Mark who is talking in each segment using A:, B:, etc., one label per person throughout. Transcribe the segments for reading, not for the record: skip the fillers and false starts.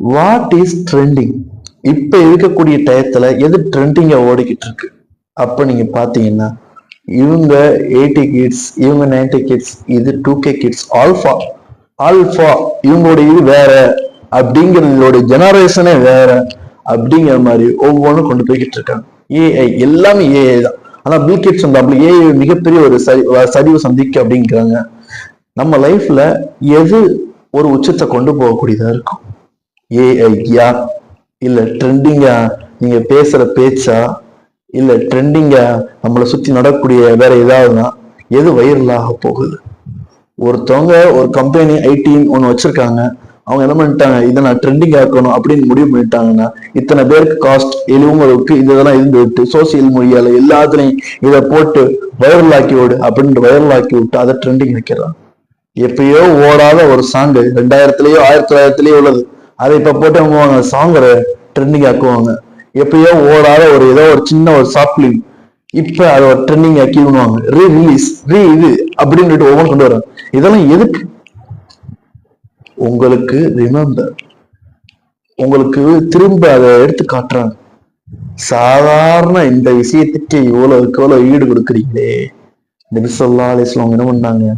A: What is trending? இப்ப இருக்கக்கூடிய டயத்துல எது ட்ரெண்டிங்கா ஓடிக்கிட்டு இருக்கு? அப்ப நீங்க பாத்தீங்கன்னா இவங்க 80 கிட்ஸ், இவங்க 90 கிட்ஸ், இது 2K கிட்ஸ், ஆல்பா ஆல்பா இவங்களுடைய இது வேற அப்படிங்கிறதோட ஜெனரேஷனே வேற அப்படிங்கிற மாதிரி ஒவ்வொன்றும் கொண்டு போய்கிட்டு இருக்காங்க. ஏஐ எல்லாமே ஏஐ தான். ஆனா பில் கேட்ஸ் வந்து அப்படி ஏஐ மிகப்பெரிய ஒரு சரிவு சந்திக்க அப்படிங்கிறாங்க. நம்ம லைஃப்ல எது ஒரு உச்சத்தை கொண்டு போகக்கூடியதா இருக்கும்? ஏஐயா, இல்ல ட்ரெண்டிங்கா நீங்க பேசுற பேச்சா, இல்ல ட்ரெண்டிங்கா நம்மளை சுத்தி நடக்கக்கூடிய வேற ஏதாவதுனா எது வைரலாக போகுது? ஒருத்தவங்க ஒரு கம்பெனி ஐடின்னு ஒண்ணு வச்சிருக்காங்க. அவங்க என்ன பண்ணிட்டாங்க, இதை நான் ட்ரெண்டிங் ஆக்கணும் அப்படின்னு முடிவு பண்ணிட்டாங்கன்னா இத்தனை பேருக்கு காஸ்ட் இவங்களுக்கு இதெல்லாம் இருந்துவிட்டு சோசியல் மீடியால எல்லாத்துலையும் இதை போட்டு வைரல் ஆக்கி விடு அப்படின்ட்டு வைரல் ஆக்கி விட்டு அதை ட்ரெண்டிங் வைக்கிறான். எப்பயோ ஓடாத ஒரு சாங் 2000லயோ 1900லயோ உள்ளது, அதை இப்ப போட்டு அவங்க சாங்கரை ட்ரெண்டிங் ஆக்குவாங்க. எப்பயோ ஓடாத ஒரு ஏதோ ஒரு சின்ன ஒரு ஷார்ட் பிலிம் இப்ப அதை ஒரு ட்ரெண்டிங் ஆக்கி விடுவாங்க. ரீ ரிலீஸ் இது அப்படின்னு ஒவ்வொன்று கொண்டு வராங்க. இதெல்லாம் எதுக்கு? உங்களுக்கு ரிமெம்பர், உங்களுக்கு திரும்ப அதை எடுத்து காட்டுறாங்க. சாதாரண இந்த விஷயத்துக்கு இவ்வளவு ஈடு கொடுக்குறீங்களே. நபி ஸல்லல்லாஹு அலைஹி வஸல்லம் என்ன பண்ணாங்க,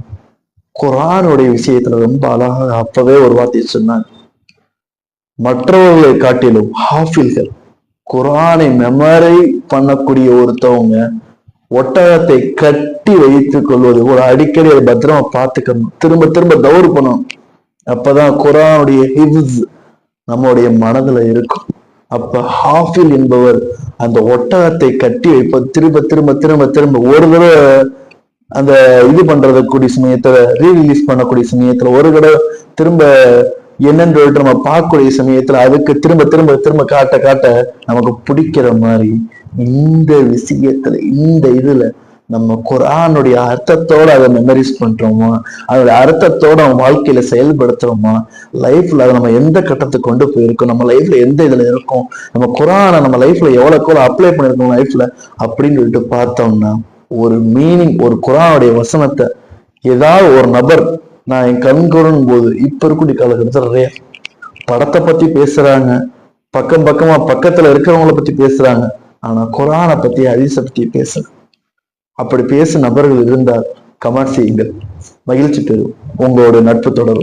A: குர்ஆனுடைய விஷயத்துல ரொம்ப அழகாக அப்பவே ஒரு வார்த்தையை சொன்னாங்க. மற்றவர்களை காட்டிலும் ஹாஃபில்கள், குர்ஆனை மெமரி பண்ணக்கூடிய ஒருத்தவங்க ஒட்டகத்தை கட்டி வைத்துக் கொள்வது ஒரு அடிக்கடி அதை பத்திரமா பார்த்துக்கணும், திரும்ப திரும்ப தௌர் பண்ணணும். அப்பதான் குர்ஆனுடைய ஹிஃப்ஸ் நம்முடைய மனதுல இருக்கும். அப்ப ஹாஃபில் என்பவர் அந்த ஒட்டகத்தை கட்டி வைப்பது திரும்ப திரும்ப திரும்ப திரும்ப ஒரு தடவை அந்த இது பண்றதுக்கூடிய சமயத்துல ரீ ரிலீஸ் பண்ணக்கூடிய சமயத்துல ஒரு தடவை திரும்ப என்னன்னு சொல்லிட்டு நம்ம பார்க்கக்கூடிய சமயத்துல அதுக்கு திரும்ப திரும்ப திரும்ப காட்ட காட்ட நமக்கு பிடிக்கிற மாதிரி இந்த விஷயத்துல இந்த இதுல நம்ம குர்ஆனுடைய அர்த்தத்தோட அதை மெமரிஸ் பண்றோமா, அதோட அர்த்தத்தோட நம்ம வாழ்க்கையில செயல்படுத்துறோமா, லைஃப்ல அதை நம்ம எந்த கட்டத்துக்கு கொண்டு போயிருக்கோம், நம்ம லைஃப்ல எந்த இதுல இருக்கோம், நம்ம குர்ஆனை நம்ம லைஃப்ல எவ்வளவுக்கு அப்ளை பண்ணிருக்கோம் லைஃப்ல அப்படின்னு சொல்லிட்டு பார்த்தோம்னா ஒரு மீனிங், ஒரு குர்ஆனுடைய வசனத்தை ஏதாவது ஒரு நபர் நான் என் கண்கூடும் போது இப்ப இருக்கக்கூடிய காலகட்டத்தில் நிறைய படத்தை பத்தி பேசுறாங்க, பக்கம் பக்கமா பக்கத்துல இருக்கிறவங்களை பத்தி பேசுறாங்க. ஆனா குர்ஆனை பத்தி ஹதீஸை பத்தி பேசல. அப்படி பேசும் நபர்கள் இருந்தால் கமெண்ட் செய்யுங்கள், மகிழ்ச்சி பெறும், உங்களோட நட்பு தொடரும்.